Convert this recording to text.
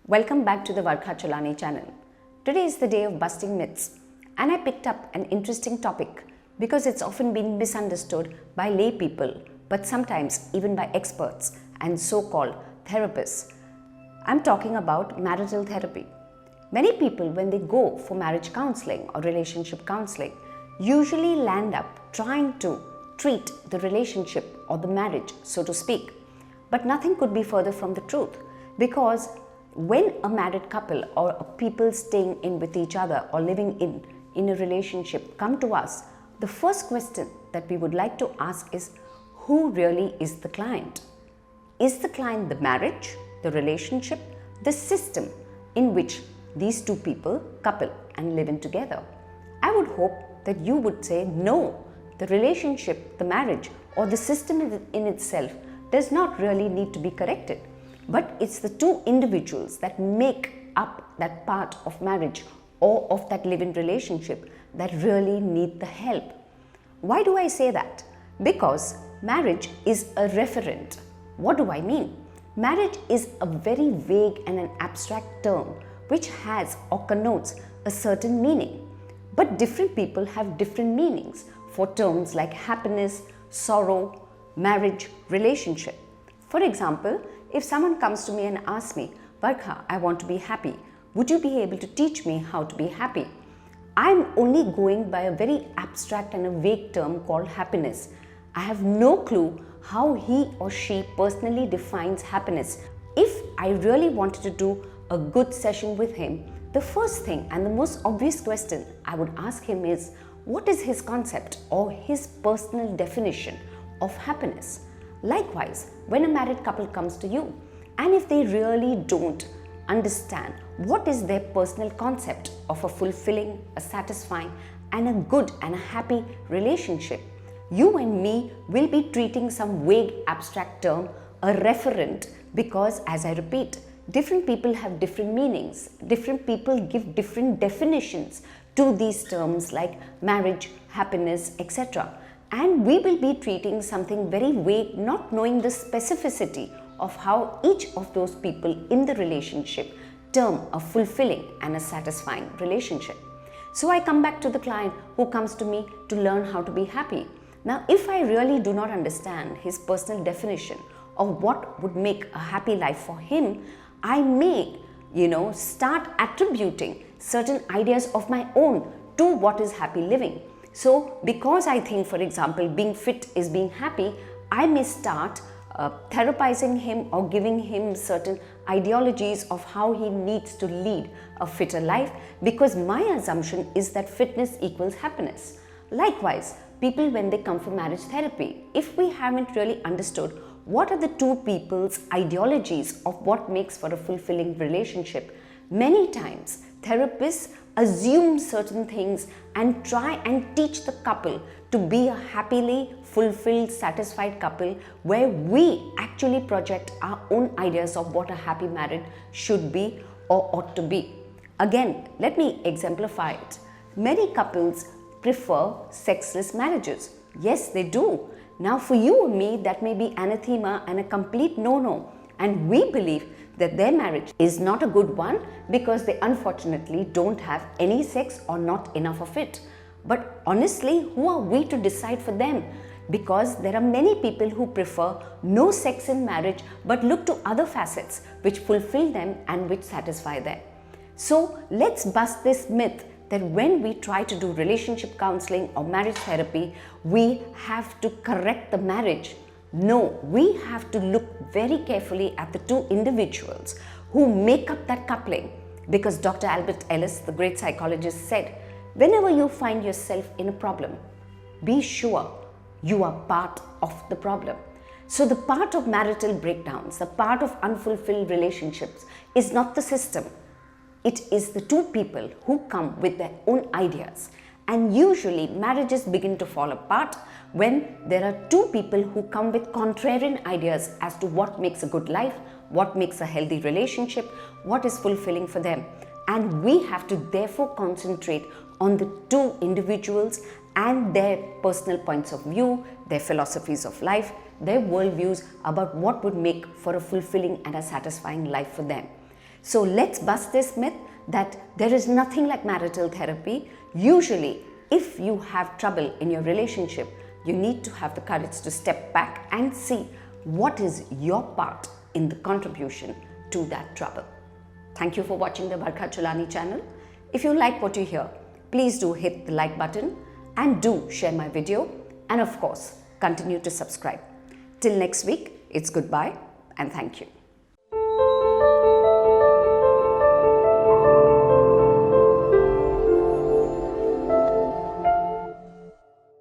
Welcome back to the Varkha Cholani channel. Today is the day of busting myths, and I picked up an interesting topic because it's often been misunderstood by lay people, but sometimes even by experts and so-called therapists. I'm talking about marital therapy. Many people, when they go for marriage counseling or relationship counseling, usually land up trying to treat the relationship or the marriage, so to speak. But nothing could be further from the truth, because when a married couple or a people staying in with each other or living in a relationship come to us, the first question that we would like to ask is, who really is the client? Is the client the marriage, the relationship, the system in which these two people couple and live in together? I would hope that you would say no, the relationship, the marriage, or the system in itself does not really need to be corrected. But it's the two individuals that make up that part of marriage or of that live-in relationship that really need the help. Why do I say that? Because marriage is a referent. What do I mean? Marriage is a very vague and an abstract term which has or connotes a certain meaning. But different people have different meanings for terms like happiness, sorrow, marriage, relationship. For example, if someone comes to me and asks me, Varkha, I want to be happy. Would you be able to teach me how to be happy? I'm only going by a very abstract and a vague term called happiness. I have no clue how he or she personally defines happiness. If I really wanted to do a good session with him, the first thing and the most obvious question I would ask him is, what is his concept or his personal definition of happiness? Likewise, when a married couple comes to you, and if they really don't understand what is their personal concept of a fulfilling, a satisfying, and a good and a happy relationship, you and me will be treating some vague abstract term a referent, because, as I repeat, different people have different meanings. Different people give different definitions to these terms like marriage, happiness, etc. And we will be treating something very vague, not knowing the specificity of how each of those people in the relationship term a fulfilling and a satisfying relationship. So I come back to the client who comes to me to learn how to be happy. Now, if I really do not understand his personal definition of what would make a happy life for him, I may, start attributing certain ideas of my own to what is happy living. So, because I think, for example, being fit is being happy, I may start therapizing him or giving him certain ideologies of how he needs to lead a fitter life, because my assumption is that fitness equals happiness. Likewise, people, when they come for marriage therapy, if we haven't really understood what are the two people's ideologies of what makes for a fulfilling relationship, many times therapists assume certain things and try and teach the couple to be a happily fulfilled, satisfied couple, where we actually project our own ideas of what a happy marriage should be or ought to be. Again, let me exemplify it. Many couples prefer sexless marriages. Yes, they do. Now, for you and me, that may be anathema and a complete no-no. And we believe that their marriage is not a good one because they unfortunately don't have any sex or not enough of it. But honestly, who are we to decide for them? Because there are many people who prefer no sex in marriage but look to other facets which fulfill them and which satisfy them. So let's bust this myth that when we try to do relationship counseling or marriage therapy, we have to correct the marriage. No, we have to look very carefully at the two individuals who make up that coupling, because Dr. Albert Ellis, the great psychologist, said, whenever you find yourself in a problem, be sure you are part of the problem. So the part of marital breakdowns, the part of unfulfilled relationships is not the system. It is the two people who come with their own ideas. And usually marriages begin to fall apart when there are two people who come with contrarian ideas as to what makes a good life, what makes a healthy relationship, what is fulfilling for them. And we have to therefore concentrate on the two individuals and their personal points of view, their philosophies of life, their worldviews about what would make for a fulfilling and a satisfying life for them. So let's bust this myth that there is nothing like marital therapy. Usually, if you have trouble in your relationship, you need to have the courage to step back and see what is your part in the contribution to that trouble. Thank you for watching the Barkha Chulani channel. If you like what you hear, please do hit the like button and do share my video, and of course, continue to subscribe. Till next week, it's goodbye and thank you.